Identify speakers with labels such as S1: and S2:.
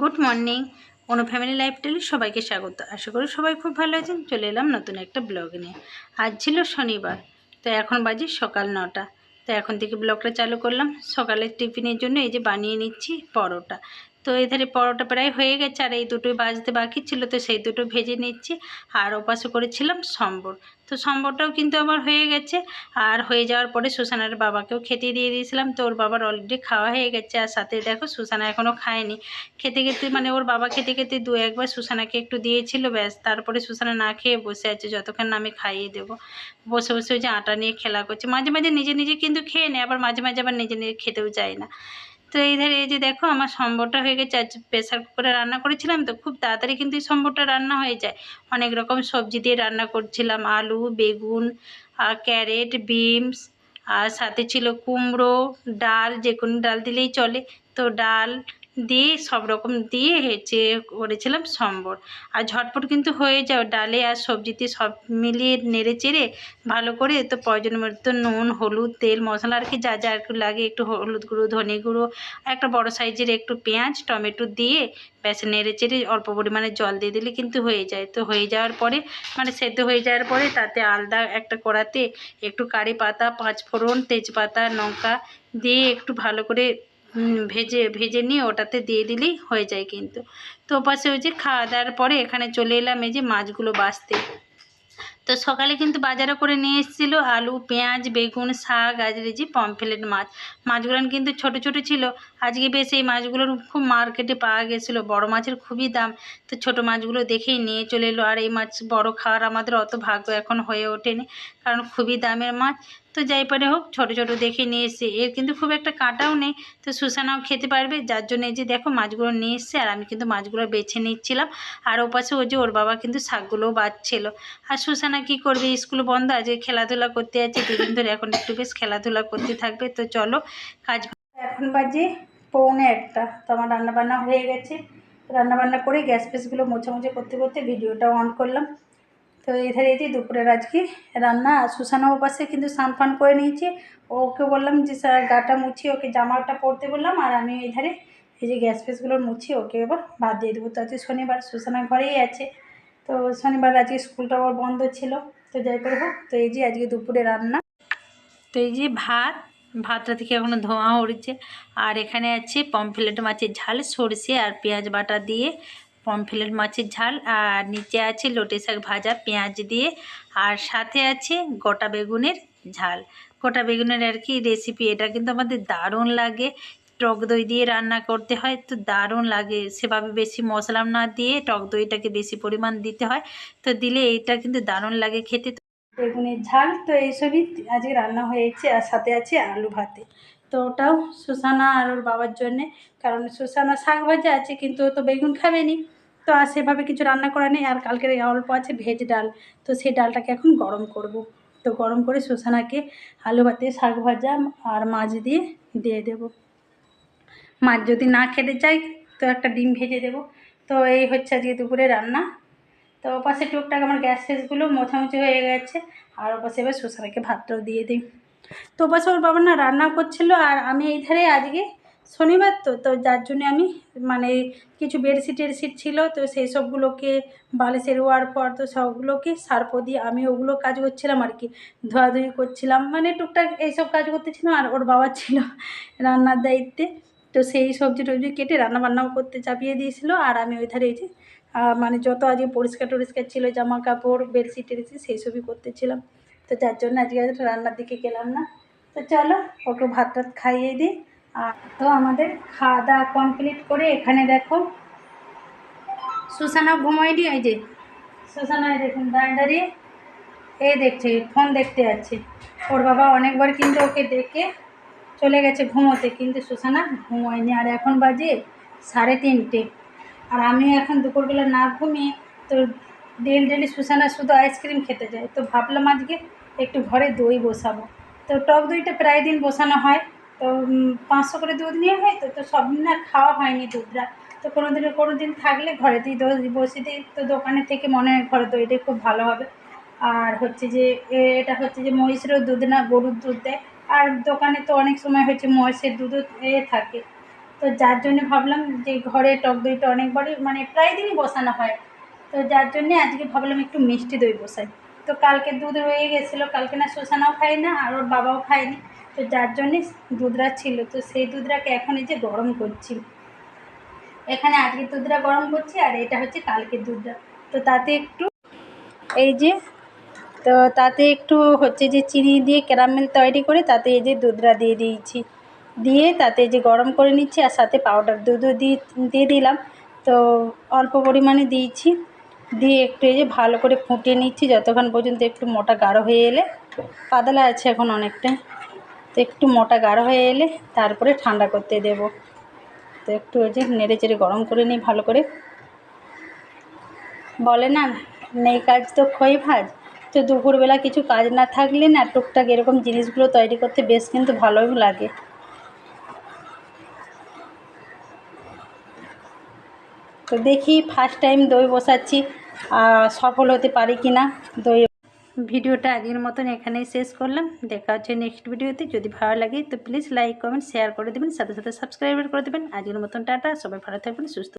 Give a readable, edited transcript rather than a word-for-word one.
S1: Good morning. অনু family লাইফস্টাইলে সবাইকে স্বাগত। আশা করি সবাই খুব ভালো আছেন। চলে এলাম নতুন একটা ব্লগ নিয়ে। আজ ছিল শনিবার, তো এখন বাজে সকাল 9টা। তো এখন থেকে ব্লগটা চালু করলাম। সকালের টিফিনের জন্য এই যে বানিয়ে নিচ্ছি পরোটা। তো এধারে পরোটা প্রায় হয়ে গেছে, আর এই দুটোই ভাজতে বাকি ছিল, তো সেই দুটো ভেজে নিচ্ছি। আর ওপাশে করেছিলাম সম্বর, তো সম্বরটাও কিন্তু আমার হয়ে গেছে। আর হয়ে যাওয়ার পরে সুসানার বাবাকেও খেতে দিয়ে দিয়েছিলাম, তো ওর বাবার অলরেডি খাওয়া হয়ে গেছে। আর সাথে দেখো সুসানা এখনও খায়নি। খেতে খেতে মানে ওর বাবা খেতে খেতে দু একবার সুসানাকে একটু দিয়েছিল, ব্যাস। তারপরে সুসানা না খেয়ে বসে আছে, যতক্ষণ না আমি খাইয়ে দেবো। বসে বসে ওই যে আটা নিয়ে খেলা করছে। মাঝে মাঝে নিজে নিজে কিন্তু খেয়ে নেয়, আবার মাঝে মাঝে আবার নিজে নিজে খেতেও চায় না। তো এই ধারে এই যে দেখো আমার সম্বরটা হয়ে গেছে। আজ প্রেসার কুকারে রান্না করেছিলাম, তো খুব তাড়াতাড়ি কিন্তু এই সম্বরটা রান্না হয়ে যায়। অনেক রকম সবজি দিয়ে রান্না করছিলাম, আলু, বেগুন, ক্যারেট, বিনস, আর সাথে ছিল কুমড়ো, ডাল, যে কোনো ডাল দিলেই চলে। তো ডাল দিয়ে সব রকম দিয়ে হেঁচে করেছিলাম সম্বর। আর ঝটপট কিন্তু হয়ে যাও, ডালে আর সবজিতে সব মিলিয়ে নেড়ে চেড়ে ভালো করে। তো প্রয়োজন মতো নুন, হলুদ, তেল, মশলা আর কি যা যা একটু লাগে, একটু হলুদ গুঁড়ো, ধনে গুঁড়ো, একটা বড় সাইজের একটু পেঁয়াজ, টমেটো দিয়ে ব্যাস নেড়ে চেড়ে অল্প পরিমাণে জল দিয়ে দিলে কিন্তু হয়ে যায়। তো হয়ে যাওয়ার পরে মানে সেদ্ধ হয়ে যাওয়ার পরে তাতে আলাদা একটা কড়াতে একটু কারি পাতা, পাঁচফোড়ন, তেজপাতা, লঙ্কা দিয়ে একটু ভালো করে ভেজে নিয়ে ওটাতে দিয়ে দিলেই হয়ে যায় কিন্তু। তো ওপাশে ওই যে খাওয়া দাওয়ার পরে এখানে চলে এলাম এই যে মাছগুলো বাছতে। তো সকালে কিন্তু বাজারে করে নিয়ে এসেছিলো আলু, পেঁয়াজ, বেগুন, শাক, আর এই যে পমফ্রেট মাছ। মাছগুলো কিন্তু ছোট ছোট ছিল। আজকে বেশ এই মাছগুলোর খুব মার্কেটে পাওয়া গেছিলো, বড় মাছের খুবই দাম। তো ছোট মাছগুলো দেখেই নিয়ে চলে এলো। আর এই মাছ বড় খাওয়ার আমাদের অত ভাগ্য এখন হয়ে ওঠেনি, কারণ খুবই দামের মাছ। তো যাই পারে হোক, ছোট ছোট দেখে নিয়ে এসছে। এর কিন্তু খুব একটা কাঁটাও নেই, তো সুসানাও খেতে পারবে, যার জন্য এই যে দেখো মাছগুলো নিয়ে এসছে। আর আমি কিন্তু মাছগুলো বেছে নিচ্ছিলাম। আর ওপাশে ওই যে ওর বাবা কিন্তু শাকগুলোও বাছছিল। আর সুসানা কি করবে, স্কুল বন্ধ, আজকে খেলাধুলা করতে যাচ্ছে দুদিন ধরে। এখন একটু বেশ খেলাধুলা করতে থাকবে। তো চলো কাজ। এখন বাজে 1:45। তো আমার রান্নাবান্না হয়ে গেছে। রান্নাবান্না করে গ্যাস ফ্যাসগুলো মোছামুছি করতে করতে ভিডিওটা অন করলাম। তো এধারে এই যে দুপুরের আজকে রান্না। আর সুসানা পাশে কিন্তু স্নান ফান করে নিয়েছি। ওকে বললাম যে গাটা মুছিয়ে ওকে জামাটা পরতে বললাম। আর আমি এধারে এই যে গ্যাস ফ্যাসগুলো মুছিয়ে ওকে এবার ভাত দিয়ে দেবো। তো আজকে শনিবার, সুসানা ঘরেই আছে। তো শনিবার আজকে স্কুলটা ওর বন্ধ ছিল। তো যাই করে হোক, তো এই যে আজকে দুপুরে রান্না। তো এই যে ভাতটা থেকে এখনও ধোঁয়া উঠছে। আর এখানে আছে পমফ্রেট মাছের ঝাল, সরষে আর পেঁয়াজ বাটা দিয়ে পমফ্রেট মাছের ঝাল। আর নিচে আছে লোটে শাক ভাজা পেঁয়াজ দিয়ে। আর সাথে আছে গোটা বেগুনের ঝাল। গোটা বেগুনের আর কি রেসিপি। এটা কিন্তু আমাদের দারুণ লাগে। টক দই দিয়ে রান্না করতে হয়, তো দারুণ লাগে। সেভাবে বেশি মশলা না দিয়ে টক দইটাকে বেশি পরিমাণ দিতে হয়, তো দিলে এইটা কিন্তু দারুণ লাগে খেতে। বেগুনের ঝাল তো এইসবই আজকে রান্না হয়েছে। আর সাথে আছে আলু ভাতে। তো ওটাও সুসানা আর ওর বাবার জন্যে, কারণ সুসানা শাক ভাজা আছে কিন্তু ও তো বেগুন খাবে নি। তো আর সেভাবে কিছু রান্না করা নেই। আর কালকের অল্প আছে ভেজ ডাল, তো সেই ডালটাকে এখন গরম করব। তো গরম করে সুসানাকে আলু ভাতে, শাক ভাজা আর মাছ দিয়ে দিয়ে দেবো। মাছ যদি না খেতে চাই তো একটা ডিম ভেজে দেবো। তো এই হচ্ছে আজকে দুপুরে রান্না। তো ওপাশে টুকটাক আমার গ্যাস ফ্যাসগুলো মোছামুছি হয়ে গেছে। আর ওপাশে এবার সুসানাকে ভাতটাও দিয়ে দিই। তো ওপাশে ওর বাবা না রান্না করছিল। আর আমি এই ধারে আজকে শনিবার, তো যার জন্য আমি মানে কিছু বেডশিট টেডশিট ছিল, তো সেই সবগুলোকে বালিশের ওয়ার পর তো সবগুলোকে সার্ফ দিয়ে আমি ওগুলো কাজ করছিলাম আর কি। ধোয়াধুয়ি করছিলাম, মানে টুকটাক এইসব কাজ করতেছিলাম। আর ওর বাবা ছিল রান্নার দায়িত্বে, তো সেই সবজি টবজি কেটে রান্নাবান্নাও করতে চাপিয়ে দিয়েছিল। আর আমি ওই ধারে এই যে মানে যত আজকে পরিষ্কার টরিষ্কার ছিল, জামা কাপড়, বেডশিট টেডশিট, সেই সবই করতেছিলাম। তো যার জন্য আজকে রান্নার দিকে গেলাম না। তো চলো ওকে ভাত টাত খাইয়ে দিই। আর তো আমাদের খাওয়া দাওয়া কমপ্লিট করে এখানে দেখো সুসানা ঘুমায়নি। এই যে সুসানা দেখুন দাঁড়িয়ে দাঁড়িয়ে এই দেখছে, ফোন দেখতে যাচ্ছে। ওর বাবা অনেকবার কিন্তু ওকে ডেকে চলে গেছে ঘুমোতে, কিন্তু সুসানা ঘুমোয়নি। আর এখন বাজে 3:30। আর আমি এখন দুপুরবেলা না ঘুমিয়ে তো ডেলি সুসানা শুধু আইসক্রিম খেতে যায়। তো ভাবলাম আজকে একটু ঘরে দই বসাবো। তো টক দইটা প্রায় দিন বসানো হয়। তো 500 করে দুধ নিয়ে হয়। তো সব দিন না খাওয়া হয়নি দুধটা। তো কোনো দিন থাকলে ঘরে দিই দই বসিয়ে দিই। তো দোকানের থেকে মনে হয় ঘরে দইটাই খুব ভালো হবে। আর হচ্ছে যে এটা হচ্ছে যে মহিষেরও দুধ না, গরুর দুধ দেয়। আর দোকানে তো অনেক সময় হচ্ছে মহিষের দুধও থাকে। তো যার জন্য ভাবলাম যে ঘরে টক দইটা অনেকবারই মানে প্রায় দিনই বসানো হয়, তো যার জন্যে আজকে ভাবলাম একটু মিষ্টি দই বসাই। তো কালকে দুধ রয়ে গেছিলো, কালকে না শোষানাও খায় না আর ওর বাবাও খায়নি, তো যার জন্যে দুধরা ছিল, তো সেই দুধরাকে এখন এই যে গরম করছি। এখানে আজকে দুধরা গরম করছি আর এটা হচ্ছে কালকের দুধরা। তো তাতে একটু এই যে, তো তাতে একটু হচ্ছে যে চিনি দিয়ে ক্যারামেল তৈরি করে তাতে এই যে দুধরা দিয়ে দিয়েছি, দিয়ে তাতে যে গরম করে নিচ্ছি আর সাথে পাউডার দুধও দিয়ে দিলাম। তো অল্প পরিমাণে দিয়েছি, দিয়ে একটু এই যে ভালো করে ফুটিয়ে নিচ্ছি যতক্ষণ পর্যন্ত একটু মোটা গাঢ় হয়ে এলে, পাতলা আছে এখন অনেকটাই, তো একটু মোটা গাঢ় হয়ে এলে তারপরে ঠান্ডা করতে দেব। তো একটু এই যে নেড়ে চেড়ে গরম করে নিই ভালো করে। বলে না নেই কাজ তো খই ভাজ, তো দুপুরবেলা কিছু কাজ না থাকলে না টুকটাক এরকম জিনিসগুলো তৈরি করতে বেশ কিন্তু ভালোই লাগে। তো দেখি ফার্স্ট টাইম দই বসাচ্ছি, সফল হতে পারি কি না। দই ভিডিওটা আজকের মতন এখানেই শেষ করলাম, দেখা হচ্ছে নেক্সট ভিডিওতে। যদি ভালো লাগে তো প্লিজ লাইক কমেন্ট শেয়ার করে দেবেন, সাথে সাথে সাবস্ক্রাইব করে দেবেন। আজকের মতন টাটা, সবাই ভালো থাকবেন, সুস্থ।